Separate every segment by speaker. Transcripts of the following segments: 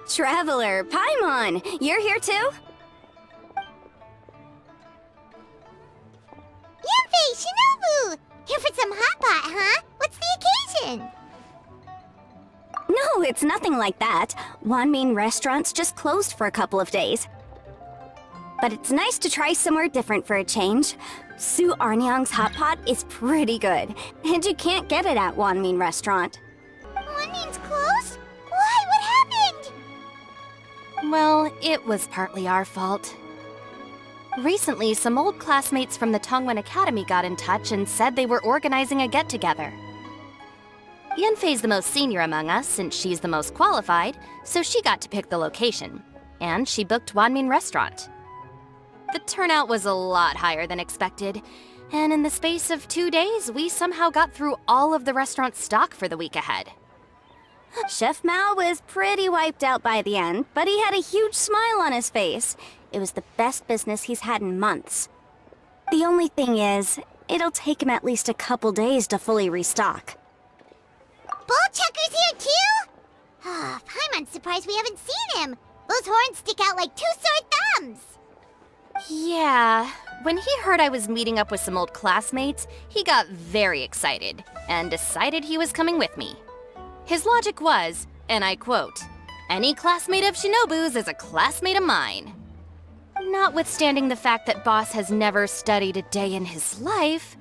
Speaker 1: Traveler, Paimon, you're here too?
Speaker 2: Yanfei, Shinobu! Here for some hot pot, huh? What's the occasion?
Speaker 1: No, it's nothing like that. Wanmin restaurants just closed for a couple of days. But it's nice to try somewhere different for a change. Su Arnyang's hot pot is pretty good, and you can't get it at Wanmin restaurant.
Speaker 2: Wanmin's closed? Why? What happened?
Speaker 3: Well, it was partly our fault. Recently, some old classmates from the Tongwen Academy got in touch and said they were organizing a get-together. Yanfei's the most senior among us, since she's the most qualified, so she got to pick the location. And she booked Wanmin Restaurant. The turnout was a lot higher than expected, and in the space of 2 days, we somehow got through all of the restaurant's stock for the week ahead.
Speaker 1: Chef Mao was pretty wiped out by the end, but he had a huge smile on his face. It was the best business he's had in months. The only thing is, it'll take him at least a couple days to fully restock.
Speaker 2: Bullchucker's here too? Paimon's surprised we haven't seen him. Those horns stick out like two sore thumbs.
Speaker 3: Yeah, when he heard I was meeting up with some old classmates, he got very excited and decided he was coming with me. His logic was, and I quote, "Any classmate of Shinobu's is a classmate of mine." Notwithstanding the fact that Boss has never studied a day in his life,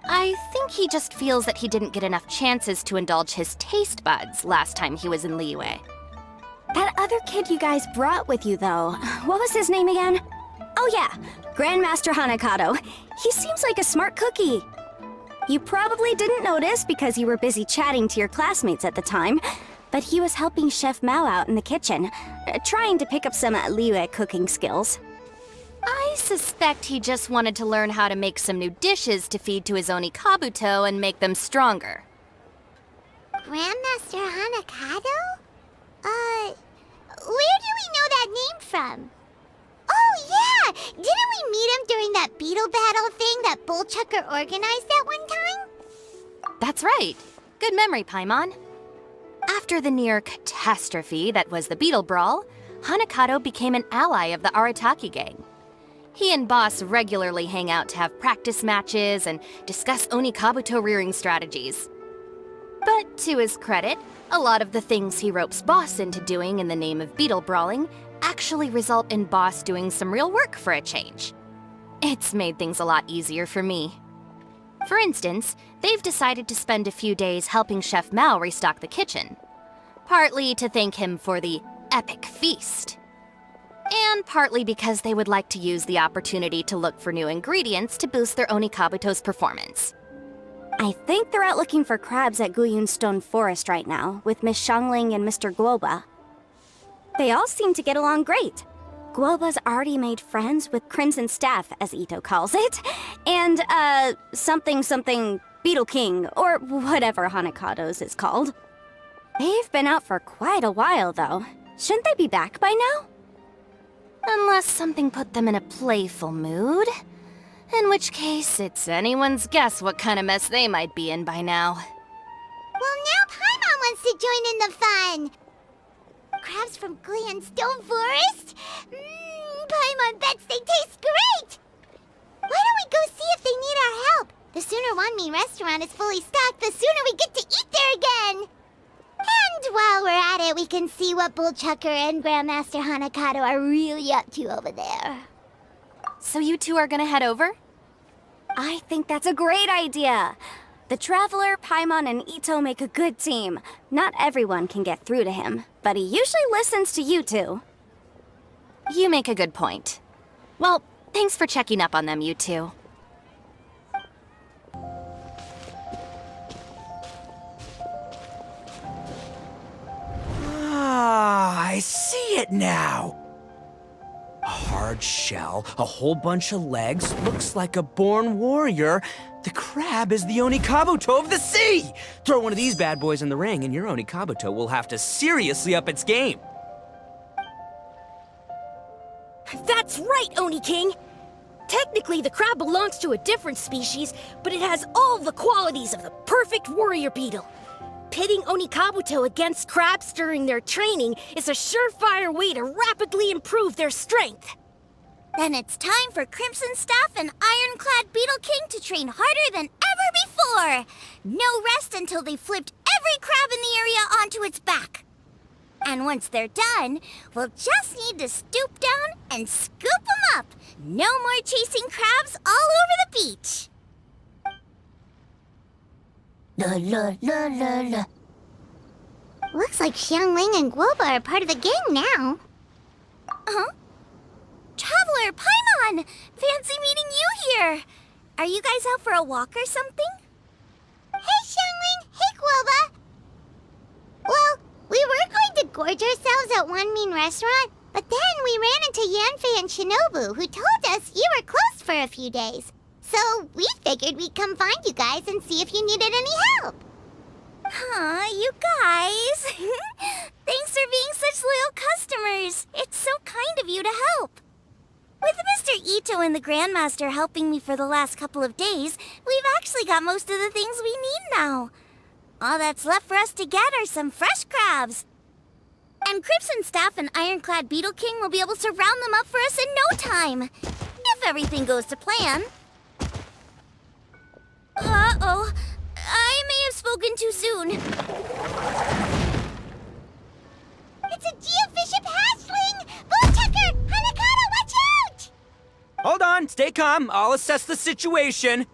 Speaker 3: I think he just feels that he didn't get enough chances to indulge his taste buds last time he was in Liyue.
Speaker 1: That other kid you guys brought with you, though, what was his name again? Oh yeah, Grandmaster Hanakado. He seems like a smart cookie. You probably didn't notice because you were busy chatting to your classmates at the time, but he was helping Chef Mao out in the kitchen, trying to pick up some Liyue cooking skills.
Speaker 3: I suspect he just wanted to learn how to make some new dishes to feed to his Onikabuto and make them stronger.
Speaker 2: Grandmaster Hanakado? Where do we know that name from? Oh yeah! Didn't we meet him during that beetle battle thing that Bullchucker organized that one time?
Speaker 3: That's right. Good memory, Paimon. After the near catastrophe that was the beetle brawl, Hanakado became an ally of the Arataki gang. He and Boss regularly hang out to have practice matches and discuss Onikabuto rearing strategies. But to his credit, a lot of the things he ropes Boss into doing in the name of beetle brawling actually result in Boss doing some real work for a change. It's made things a lot easier for me. For instance, they've decided to spend a few days helping Chef Mao restock the kitchen. Partly to thank him for the epic feast. And partly because they would like to use the opportunity to look for new ingredients to boost their Onikabuto's performance.
Speaker 1: I think they're out looking for crabs at Guyun Stone Forest right now, with Miss Shangling and Mr. Guoba. They all seem to get along great. Guoba's already made friends with Crimson Staff, as Itto calls it, and, something Beetle King, or whatever Hanakado's is called. They've been out for quite a while, though. Shouldn't they be back by now?
Speaker 3: Unless something put them in a playful mood. In which case, it's anyone's guess what kind of mess they might be in by now.
Speaker 2: Well, now Paimon wants to join in the fun! Crabs from Guyun Stone Forest? Paimon bets they taste great! Why don't we go see if they need our help? The sooner Wanmin restaurant is fully stocked, the sooner we get to eat there again! And while we're at it, we can see what Bullchucker and Grandmaster Hanakado are really up to over there.
Speaker 3: So you two are gonna head over?
Speaker 1: I think that's a great idea. The Traveler, Paimon, and Itto make a good team. Not everyone can get through to him, but he usually listens to you two.
Speaker 3: You make a good point. Well, thanks for checking up on them, you two.
Speaker 4: Ah, I see it now. A hard shell, a whole bunch of legs, looks like a born warrior. The crab is the Onikabuto of the sea! Throw one of these bad boys in the ring and your Onikabuto will have to seriously up its game.
Speaker 5: That's right, Oni King! Technically, the crab belongs to a different species, but it has all the qualities of the perfect warrior beetle. pitting Onikabuto against crabs during their training is a surefire way to rapidly improve their strength.
Speaker 2: Then it's time for Crimson Staff and Ironclad Beetle King to train harder than ever before. No rest until they've flipped every crab in the area onto its back. And once they're done, we'll just need to stoop down and scoop them up. No more chasing crabs all over the beach. La la la la la. Looks like Xiangling and Guoba are part of the gang now. Huh? Traveler, Paimon! Fancy meeting you here! Are you guys out for a walk or something? Hey, Xiangling! Hey, Guoba! Well, we were going to gorge ourselves at one mean restaurant, but then we ran into Yanfei and Shinobu, who told us you were closed for a few days. So we figured we'd come find you guys and see if you needed any help. Huh, you guys. Thanks for being such loyal customers. It's so kind of you to help. With Mr. Itto and the Grandmaster helping me for the last couple of days, we've actually got most of the things we need now. All that's left for us to get are some fresh crabs. And Crimson Staff and Ironclad Beetle King will be able to round them up for us in no time. If everything goes to plan. Uh-oh. I may have spoken too soon. It's a Geobishop hatchling! Bullchecker! Hanakata, watch out!
Speaker 4: Hold on, stay calm. I'll assess the situation.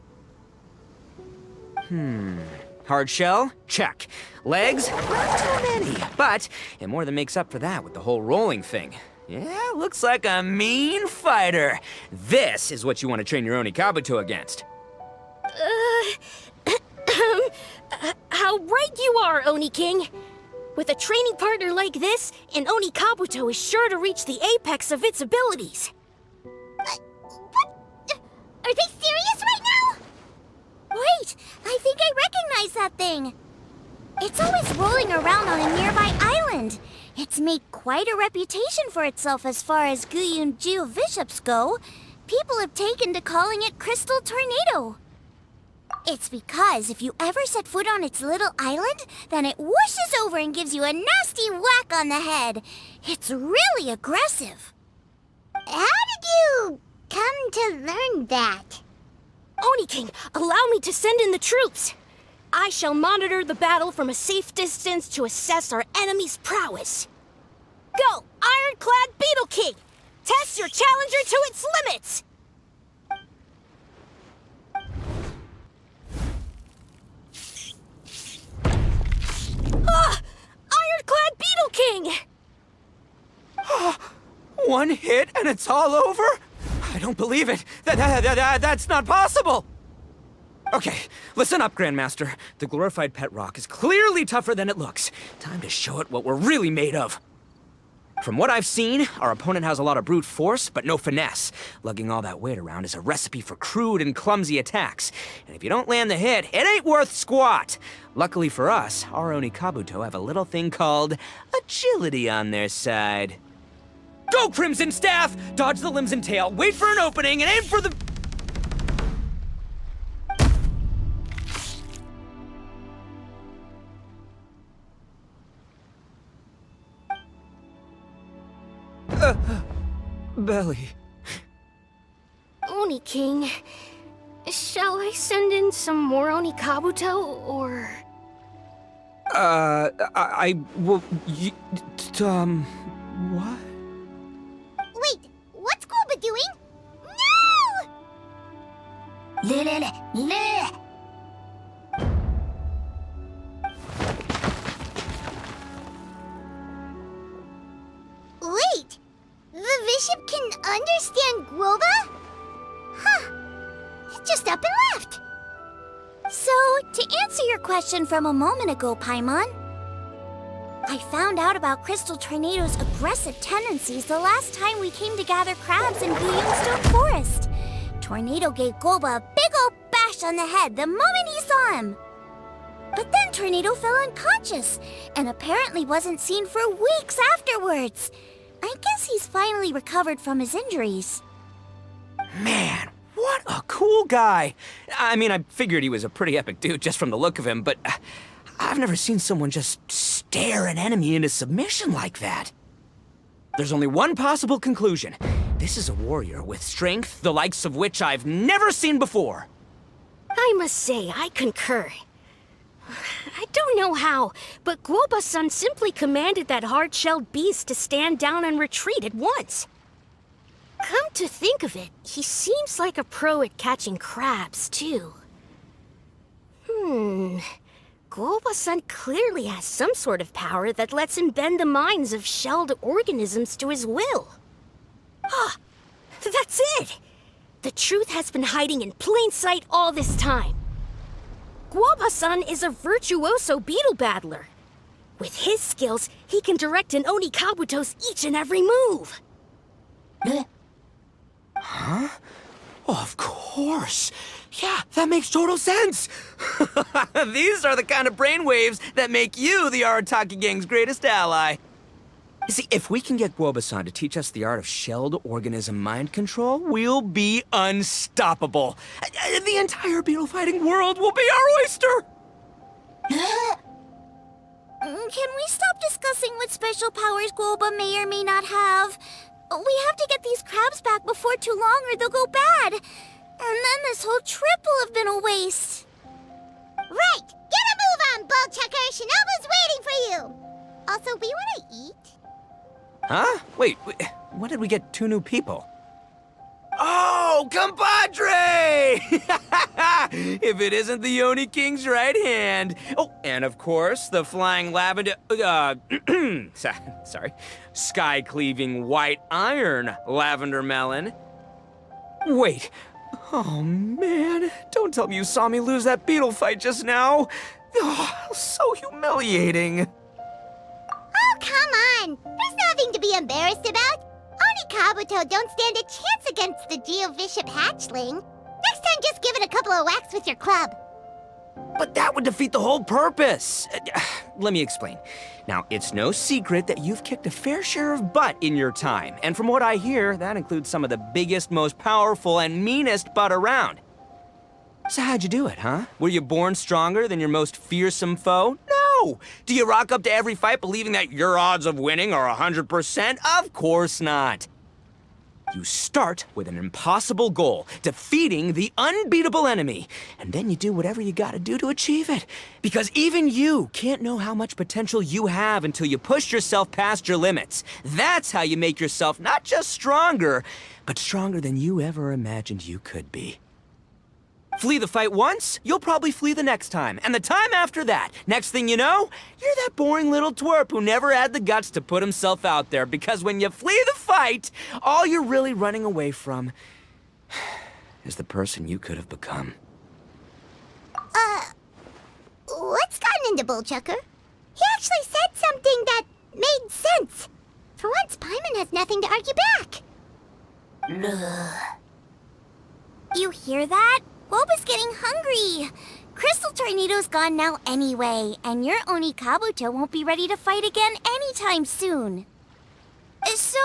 Speaker 4: Hard shell? Check. Legs? Not too many, but it more than makes up for that with the whole rolling thing. Yeah, looks like a mean fighter. This is what you want to train your Onikabuto against.
Speaker 5: How right you are, Oni King. With a training partner like this, an Onikabuto is sure to reach the apex of its abilities.
Speaker 2: What? Are they serious right now? Wait, I think I recognize that thing. It's always rolling around on a nearby island. It's made quite a reputation for itself as far as Guiyun Geobishops go. People have taken to calling it Crystal Tornado. It's because if you ever set foot on its little island, then it whooshes over and gives you a nasty whack on the head. It's really aggressive. How did you come to learn that?
Speaker 5: Oni King, allow me to send in the troops. I shall monitor the battle from a safe distance to assess our enemy's prowess. Go, Ironclad Beetle King! Test your challenger to its limits! Ah! Ironclad Beetle King!
Speaker 4: One hit and it's all over? I don't believe it. That's not possible. Okay, listen up, Grandmaster. The glorified pet rock is clearly tougher than it looks. Time to show it what we're really made of. From what I've seen, our opponent has a lot of brute force, but no finesse. Lugging all that weight around is a recipe for crude and clumsy attacks. And if you don't land the hit, it ain't worth squat. Luckily for us, our Onikabuto have a little thing called agility on their side. Go, Crimson Staff! Dodge the limbs and tail, wait for an opening, and aim for the... belly.
Speaker 5: Oni King, shall I send in some more Onikabuto, or...?
Speaker 4: I will... what?
Speaker 2: Wait, what's Guoba doing? No! Wait, the bishop can understand Guoba? Huh, it just up and left. So, to answer your question from a moment ago, Paimon, I found out about Crystal Tornado's aggressive tendencies the last time we came to gather crabs in Guiyunstone Forest. Tornado gave Guoba a big ol' bash on the head the moment he saw him. But then Tornado fell unconscious, and apparently wasn't seen for weeks afterwards. I guess he's finally recovered from his injuries.
Speaker 4: Man, what a cool guy! I mean, I figured he was a pretty epic dude just from the look of him, but I've never seen someone just stare an enemy into submission like that. There's only one possible conclusion. This is a warrior with strength the likes of which I've never seen before.
Speaker 5: I must say, I concur. I don't know how, but Guoba-san simply commanded that hard-shelled beast to stand down and retreat at once. Come to think of it, he seems like a pro at catching crabs, too. Guoba-san clearly has some sort of power that lets him bend the minds of shelled organisms to his will. Ah, that's it! The truth has been hiding in plain sight all this time. Guoba-san is a virtuoso beetle battler. With his skills, he can direct an Oni Kabuto's each and every move.
Speaker 4: Huh? Oh, of course. Yeah, that makes total sense. These are the kind of brainwaves that make you the Arataki gang's greatest ally. You see, if we can get Guoba-san to teach us the art of shelled organism mind control, we'll be unstoppable. The entire beetle fighting world will be our oyster!
Speaker 2: Can we stop discussing what special powers Guoba may or may not have? We have to get these crabs back before too long or they'll go bad. And then this whole trip will have been a waste. Right! Get a move on, Bullchucker! Shinobu's waiting for you! Also, we want to eat?
Speaker 4: Huh? Wait, when did we get 2 new people? Oh, compadre! If it isn't the Oni King's right hand. Oh, and of course, the flying lavender, sorry, sky-cleaving white iron lavender melon. Wait, oh man, don't tell me you saw me lose that beetle fight just now. Oh, so humiliating.
Speaker 2: Oh, come on! There's nothing to be embarrassed about. Oni Kabuto don't stand a chance against the Geovishap hatchling. Next time, just give it a couple of whacks with your club.
Speaker 4: But that would defeat the whole purpose. Let me explain. Now, it's no secret that you've kicked a fair share of butt in your time. And from what I hear, that includes some of the biggest, most powerful, and meanest butt around. So how'd you do it, huh? Were you born stronger than your most fearsome foe? No! Do you rock up to every fight believing that your odds of winning are 100%? Of course not. You start with an impossible goal, defeating the unbeatable enemy. And then you do whatever you gotta do to achieve it. Because even you can't know how much potential you have until you push yourself past your limits. That's how you make yourself not just stronger, but stronger than you ever imagined you could be. Flee the fight once, you'll probably flee the next time, and the time after that. Next thing you know, you're that boring little twerp who never had the guts to put himself out there, because when you flee the fight, all you're really running away from is the person you could have become.
Speaker 2: What's gotten into Bullchucker? He actually said something that made sense. For once, Paimon has nothing to argue back. You hear that? Guoba's getting hungry. Crystal Tornado's gone now anyway, and your Oni Kabuto won't be ready to fight again anytime soon. So,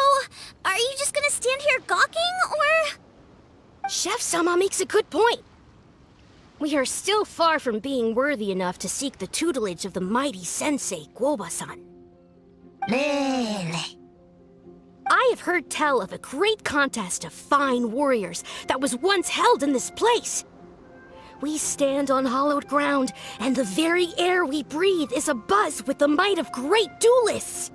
Speaker 2: are you just gonna stand here gawking, or...?
Speaker 5: Chef-sama makes a good point. We are still far from being worthy enough to seek the tutelage of the mighty sensei, Guoba-san. I have heard tell of a great contest of fine warriors that was once held in this place. We stand on hallowed ground, and the very air we breathe is abuzz with the might of great duelists.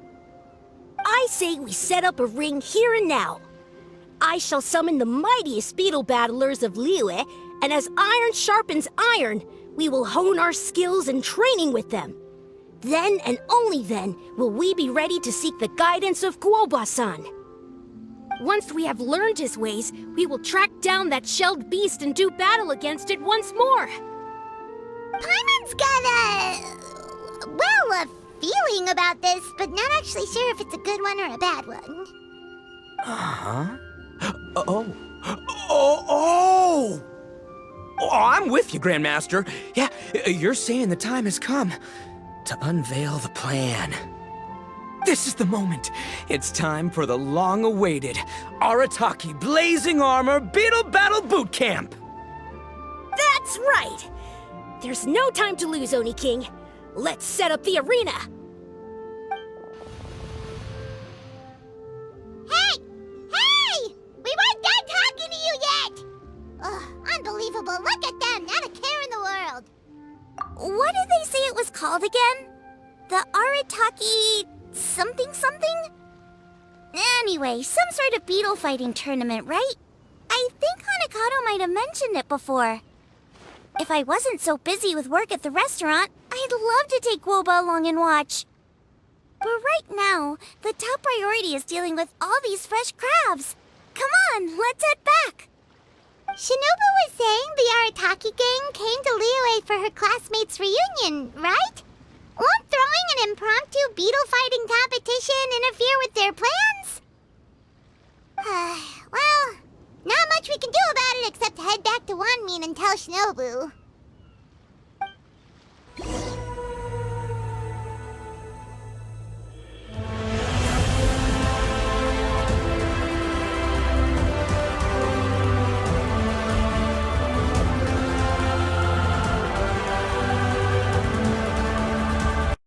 Speaker 5: I say we set up a ring here and now. I shall summon the mightiest beetle battlers of Liyue, and as iron sharpens iron, we will hone our skills and training with them. Then and only then will we be ready to seek the guidance of Guoba-san. Once we have learned his ways, we will track down that shelled beast and do battle against it once more.
Speaker 2: Paimon's got a feeling about this, but not actually sure if it's a good one or a bad one.
Speaker 4: Uh-huh. Oh, I'm with you, Grandmaster. Yeah, you're saying the time has come to unveil the plan. This is the moment. It's time for the long-awaited Arataki Blazing Armor Beetle Battle Boot Camp.
Speaker 5: That's right! There's no time to lose, Oni King. Let's set up the arena!
Speaker 2: Hey! Hey! We weren't done talking to you yet! Ugh, unbelievable. Look at them, not a care in the world.
Speaker 1: What did they say it was called again? The Arataki something something? Anyway, some sort of beetle fighting tournament, right? I think Hanakato might have mentioned it before. If I wasn't so busy with work at the restaurant, I'd love to take Guoba along and watch. But right now, the top priority is dealing with all these fresh crabs. Come on, let's head back.
Speaker 2: Shinobu was saying the Arataki gang came to Liyue for her classmates' reunion, right? Won't throwing an impromptu beetle fighting competition interfere with their plans? Well, not much we can do about it except head back to Wanmin and tell Shinobu.